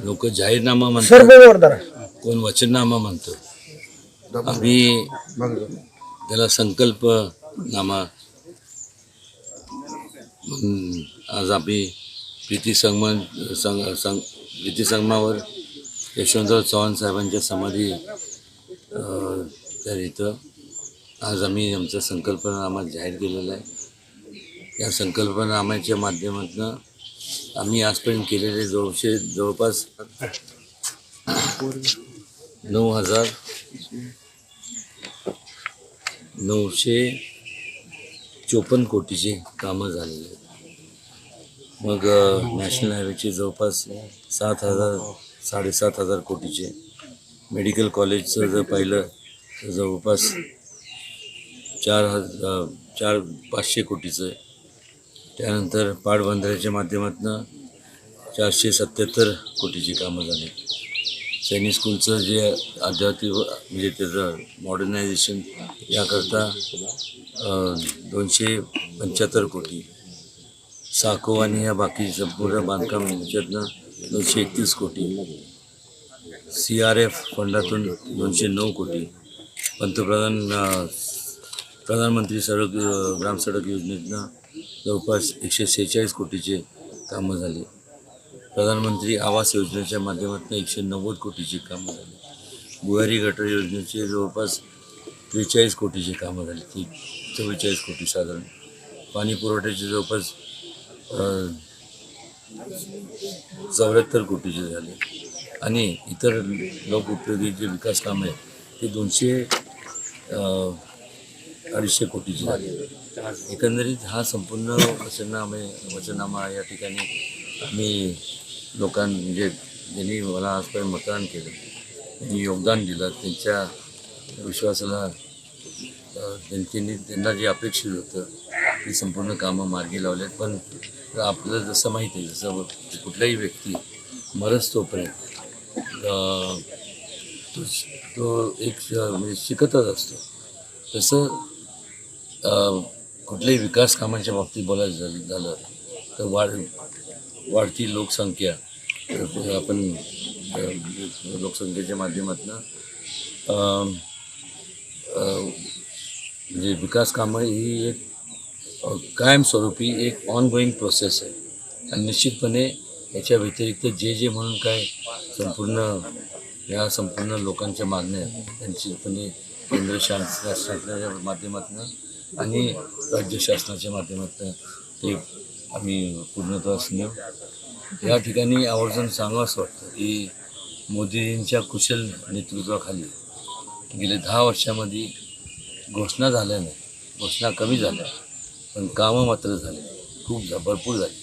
लोक जाहीरनामा म्हणतात, सर्व जोरदार कोण वचननामा म्हणतो. आम्ही त्याला संकल्पनामा म्हणून आज आम्ही प्रीती संगमावर यशवंतराव चव्हाण साहेबांच्या समाधी तर इथं आज आम्ही आमचा संकल्पनामा जाहीर केलेला आहे. या संकल्पनाम्याच्या माध्यमातून आम्ही आजपर्यंत केलेले जवळपास 9,954 कोटीचे कामं झालेले आहेत. मग नॅशनल हायवेचे जवळपास 7,000-7,500 कोटीचे, मेडिकल कॉलेजचं जर पाहिलं तर जवळपास 4,500 कोटीचं आहे. त्यानंतर पाटबंधाऱ्याच्या माध्यमातून 477 कोटीची कामं झाली. सैनिक स्कूलचं जे अद्यावधी म्हणजे त्याचं मॉडर्नायझेशन याकरता 275 कोटी, साको आणि या बाकी संपूर्ण बांधकाम याच्यातनं 231 कोटी, CRF फंडातून 209 कोटी, प्रधानमंत्री ग्राम सडक योजनेतनं जवळपास 146 कोटीचे कामं झाली. प्रधानमंत्री आवास योजनेच्या माध्यमातून 190 कोटीची कामं झाली. भुयारी गटर योजनेचे जवळपास 43 कोटीची कामं झाली, ती 44 कोटी साधारण. पाणी पुरवठ्याचे जवळपास 74 कोटीचे झाले. आणि इतर लोकउपयोगी जे विकास कामं आहेत ते 200-250 कोटीचे झाले. एकंदरीत हा संपूर्ण वचननामा या ठिकाणी आम्ही म्हणजे ज्यांनी मला आजपर्यंत मतदान केलं, त्यांनी योगदान दिलं, त्यांच्या विश्वासाला त्यांना जे अपेक्षित होतं ती संपूर्ण कामं मार्गी लावल्यात. पण आपल्याला जसं माहिती आहे, जसं कुठलाही व्यक्ती मरस तोपर्यंत तो एक म्हणजे शिकतच असतो. तसं कुठल्याही विकास कामांच्या बाबतीत बोलायचं झालं तर वाढती लोकसंख्या, आपण लोकसंख्येच्या माध्यमातून म्हणजे विकास कामं ही एक कायमस्वरूपी एक ऑनगोईंग प्रोसेस आहे. आणि निश्चितपणे याच्या व्यतिरिक्त जे म्हणून काय संपूर्ण लोकांच्या मागण्या निश्चितपणे केंद्र शासनाच्या माध्यमातून आणि राज्य शासनाच्या माध्यमातून ते आम्ही पूर्णत्वास नेऊ. या ठिकाणी आवर्जून सांगावंसं वाटतं की मोदीजींच्या कुशल नेतृत्वाखाली गेले 10 वर्षामध्ये घोषणा झाल्या नाही, घोषणा कमी झाल्या, पण कामं मात्र झाले, खूप भरपूर झाली.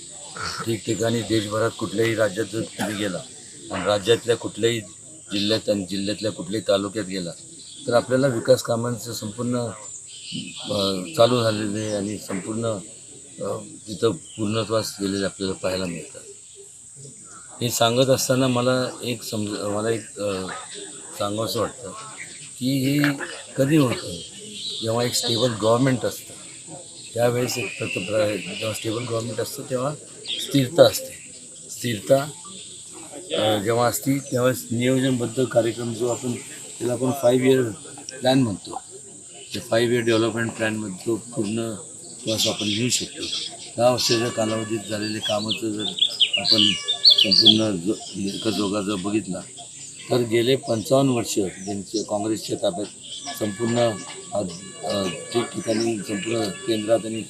ठिकठिकाणी देशभरात कुठल्याही राज्यात जर तुम्ही गेला आणि राज्यातल्या कुठल्याही जिल्ह्यात आणि जिल्ह्यातल्या कुठल्याही तालुक्यात गेला तर आपल्याला विकास कामांचं संपूर्ण चालू झालेले आणि संपूर्ण तिथं पूर्णत्वास गेलेले आपल्याला पाहायला मिळतात. हे सांगत असताना मला एक सांगावंसं वाटतं की हे कधी होतं, जेव्हा एक स्टेबल गव्हर्नमेंट असतं त्यावेळेस जेव्हा स्टेबल गव्हर्नमेंट असतं तेव्हा स्थिरता असते. स्थिरता जेव्हा असती त्यावेळेस नियोजनबद्ध कार्यक्रम जो आपण 5 इयर प्लॅन म्हणतो, ते 5 इयर डेव्हलपमेंट प्लॅनमध्ये तो पूर्ण श्वास आपण घेऊ शकतो. 10 वर्षाच्या कालावधीत झालेले कामाचं जर आपण संपूर्ण जोगा जर बघितला तर गेले 55 वर्ष ज्यांचे काँग्रेसच्या ताब्यात संपूर्ण ठिकठिकाणी संपूर्ण केंद्रात आणि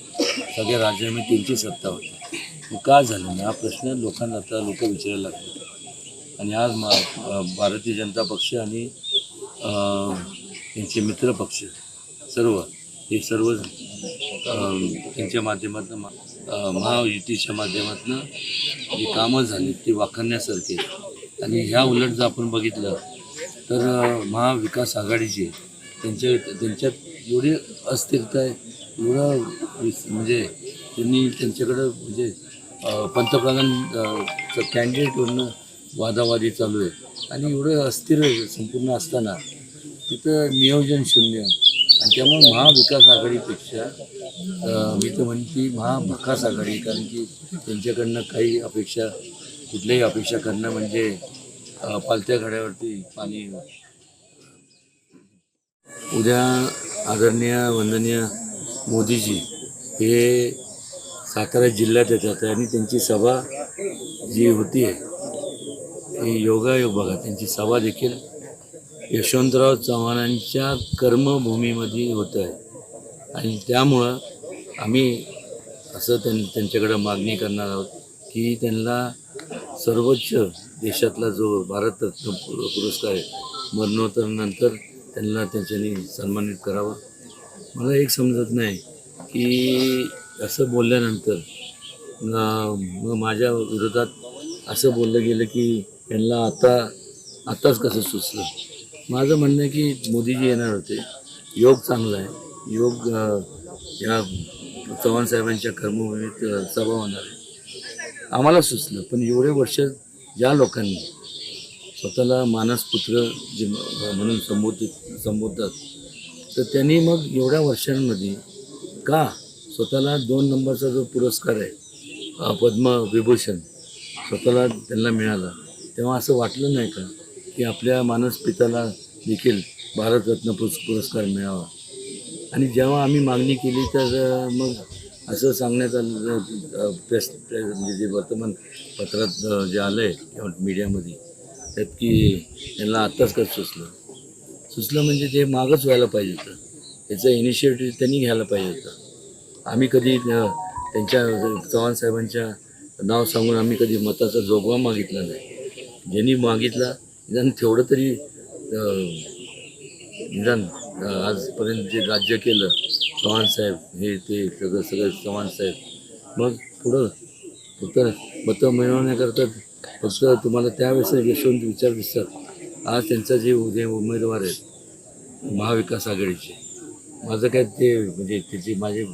सगळ्या राज्यांमध्ये त्यांची सत्ता होती. का झालं नाही हा प्रश्न लोकांना आता विचारायला लागतात. आणि आज भारतीय जनता पक्ष आणि त्यांचे मित्र पक्ष हे सर्व त्यांच्या माध्यमातून महायुतीच्या माध्यमातून जी कामं झाली ते वाखाणण्यासारखे. आणि ह्या उलट जर आपण बघितलं तर महाविकास आघाडीचे त्यांच्यात एवढी अस्थिरता आहे, एवढं म्हणजे त्यांच्याकडं म्हणजे पंतप्रधान कॅन्डिडेटवरनं वादावादी चालू आहे आणि एवढं अस्थिर संपूर्ण असताना तिथं नियोजन शून्य. आणि त्यामुळे महाविकास आघाडीपेक्षा मी तर म्हणते महाभकास आघाडी, कारण की त्यांच्याकडनं कुठल्याही अपेक्षा करणं म्हणजे पालत्या घड्यावरती पाणी. उद्या आदरणीय वंदनीय मोदीजी हे सातारा जिल्ह्यात येतात आणि त्यांची सभा जी होती ही योगायोग बघा. त्यांची सभा देखील यशवंतराव चव्हाणांच्या कर्मभूमीमध्ये होत आहे आणि त्यामुळं आम्ही असं त्यांच्याकडे मागणी करणार आहोत की त्यांना सर्वोच्च देशातला जो भारतरत्न पुरस्कार आहे मरणोत्तरानंतर त्यांना त्यांच्यानी सन्मानित करावं. मला एक समजत नाही की असं बोलल्यानंतर मग माझ्या विरोधात असं बोललं गेलं की यांना आताच कसं सुचलं. माझं म्हणणं आहे की मोदीजी येणार होते, योग चांगला आहे, योग या चव्हाण साहेबांच्या कर्मभूमीत सभा होणार आहे. आम्हाला सुचलं, पण एवढे वर्ष ज्या लोकांनी स्वतःला मानसपुत्र जे म्हणून संबोधतात तर त्यांनी मग एवढ्या वर्षांमध्ये का स्वतःला 2 नंबरचा जो पुरस्कार आहे पद्मविभूषण स्वतःला त्यांना मिळाला, तेव्हा असं वाटलं नाही का की आपल्या मानसपित्याला देखील भारतरत्न पुरस्कार मिळावा. आणि जेव्हा आम्ही मागणी केली तर मग असं सांगण्यात आलं म्हणजे जे वर्तमानपत्रात जे आलं आहे किंवा मीडियामध्ये त्यात की त्यांना आत्ताच कसं सुचलं म्हणजे ते मागच व्हायला पाहिजे होतं. त्याचं इनिशिएटिव्ह त्यांनी घ्यायला पाहिजे होतं. आम्ही कधी त्यांच्या चव्हाण साहेबांच्या नाव सांगून आम्ही कधी मताचा जोगवा मागितला नाही. ज्यांनी मागितला निदान तेवढं तरी निदान आजपर्यंत जे राज्य केलं चव्हाण साहेब हे ते सगळं चव्हाण साहेब. मग पुढं फक्त मतं मिळवण्याकरता फक्त तुम्हाला त्यावेळेस यशवंत विचार दिसतात. आज त्यांचा जे उमेदवार आहेत महाविकास आघाडीचे, माझं काय ते म्हणजे त्याचे माझे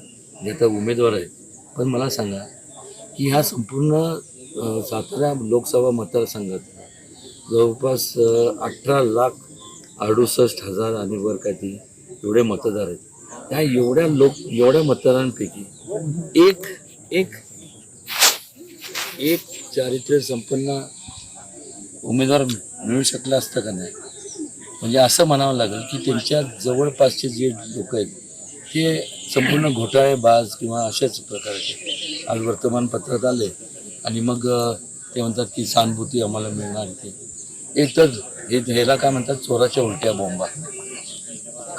जे आता उमेदवार आहेत, पण मला सांगा की ह्या संपूर्ण सातारा लोकसभा मतदारसंघात जवळपास 18,68,000 आणि वर काय ती एवढे मतदार आहेत. त्या एवढ्या मतदारांपैकी एक चारित्र्य संपन्न उमेदवार मिळू शकला असतं का नाही. म्हणजे असं म्हणावं लागेल की त्यांच्या जवळपासचे जे लोक आहेत ते संपूर्ण घोटाळेबाज किंवा अशाच प्रकारचे आज वर्तमानपत्रात आले आणि मग ते म्हणतात की सहानुभूती आम्हाला मिळणार इथे. एक तर ह्याला काय म्हणतात चोराच्या उलट्या बोंबा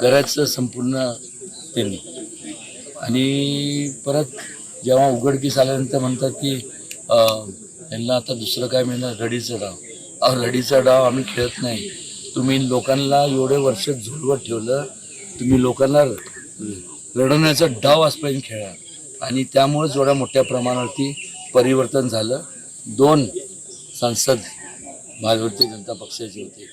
करायचं संपूर्ण त्यांनी. आणि परत जेव्हा उघडकीस आल्यानंतर म्हणतात की यांना आता दुसरं काय मिळणार, रडीचा डाव. रडीचा डाव आम्ही खेळत नाही. तुम्ही लोकांना एवढे वर्ष झुलवत ठेवलं, तुम्ही लोकांना लढवण्याचा डाव आजपर्यंत खेळा आणि त्यामुळेच एवढ्या मोठ्या प्रमाणावरती परिवर्तन झालं. 2 सांसद भारतीय जनता पक्षाचे होते.